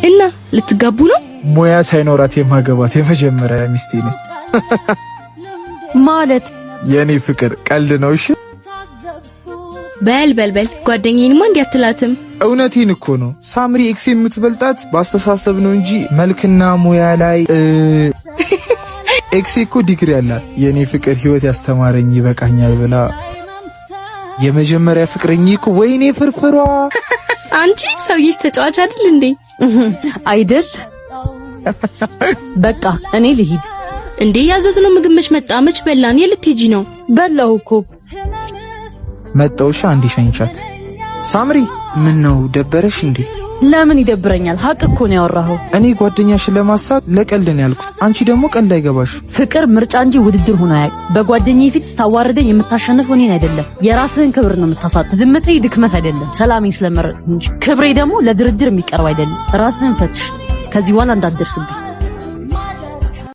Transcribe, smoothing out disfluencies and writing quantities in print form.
እና ልትጋቡ ነው? ሙያ ሳይኖራት የማገባት የመጀመሪያ ሚስቴ ነች። ማለት የኔ ፍቅር ቀልድ ነው። እሺ በል ጓደኛዬንማ እንዲያትላትም። እውነቴን እኮ ነው። ሳምሪ ኤክስ የምትበልጣት ባስተሳሰብ ነው እንጂ መልክና ሙያ ላይ ኤክስ እኮ ዲግሪ አላት። የኔ ፍቅር ህይወት ያስተማረኝ ይበቃኛል ብላ የመጀመሪያ ፍቅረኛ እኮ ወይኔ ፍርፍሯ። አንቺ ሰውዬሽ ተጫዋች አይደል እንዴ? አይደል? በቃ እኔ ልሂድ። እንዴ ያዘዝነው ምግብ መች መጣ? መች በላን? የልትሄጂ ነው? በላው እኮ መጣውሻ። አንዲ ሸኝቻት። ሳምሪ ምን ነው ደበረሽ እንዴ? ለምን ይደብረኛል? ሀቅ እኮ ነው ያወራኸው። እኔ ጓደኛሽን ለማሳቅ ለቀልድ ነው ያልኩት። አንቺ ደግሞ ቀልድ አይገባሽ። ፍቅር ምርጫ እንጂ ውድድር ሆኖ አያውቅ። በጓደኛዬ ፊት ስታዋርደኝ የምታሸንፈው እኔን አይደለም፣ የራስህን ክብር ነው የምታሳጥ። ዝምታዬ ድክመት አይደለም፣ ሰላሜን ስለመረጥኩ እንጂ። ክብሬ ደግሞ ለድርድር የሚቀርብ አይደለም። ራስህን ፈትሽ። ከዚህ በኋላ እንዳትደርስብኝ።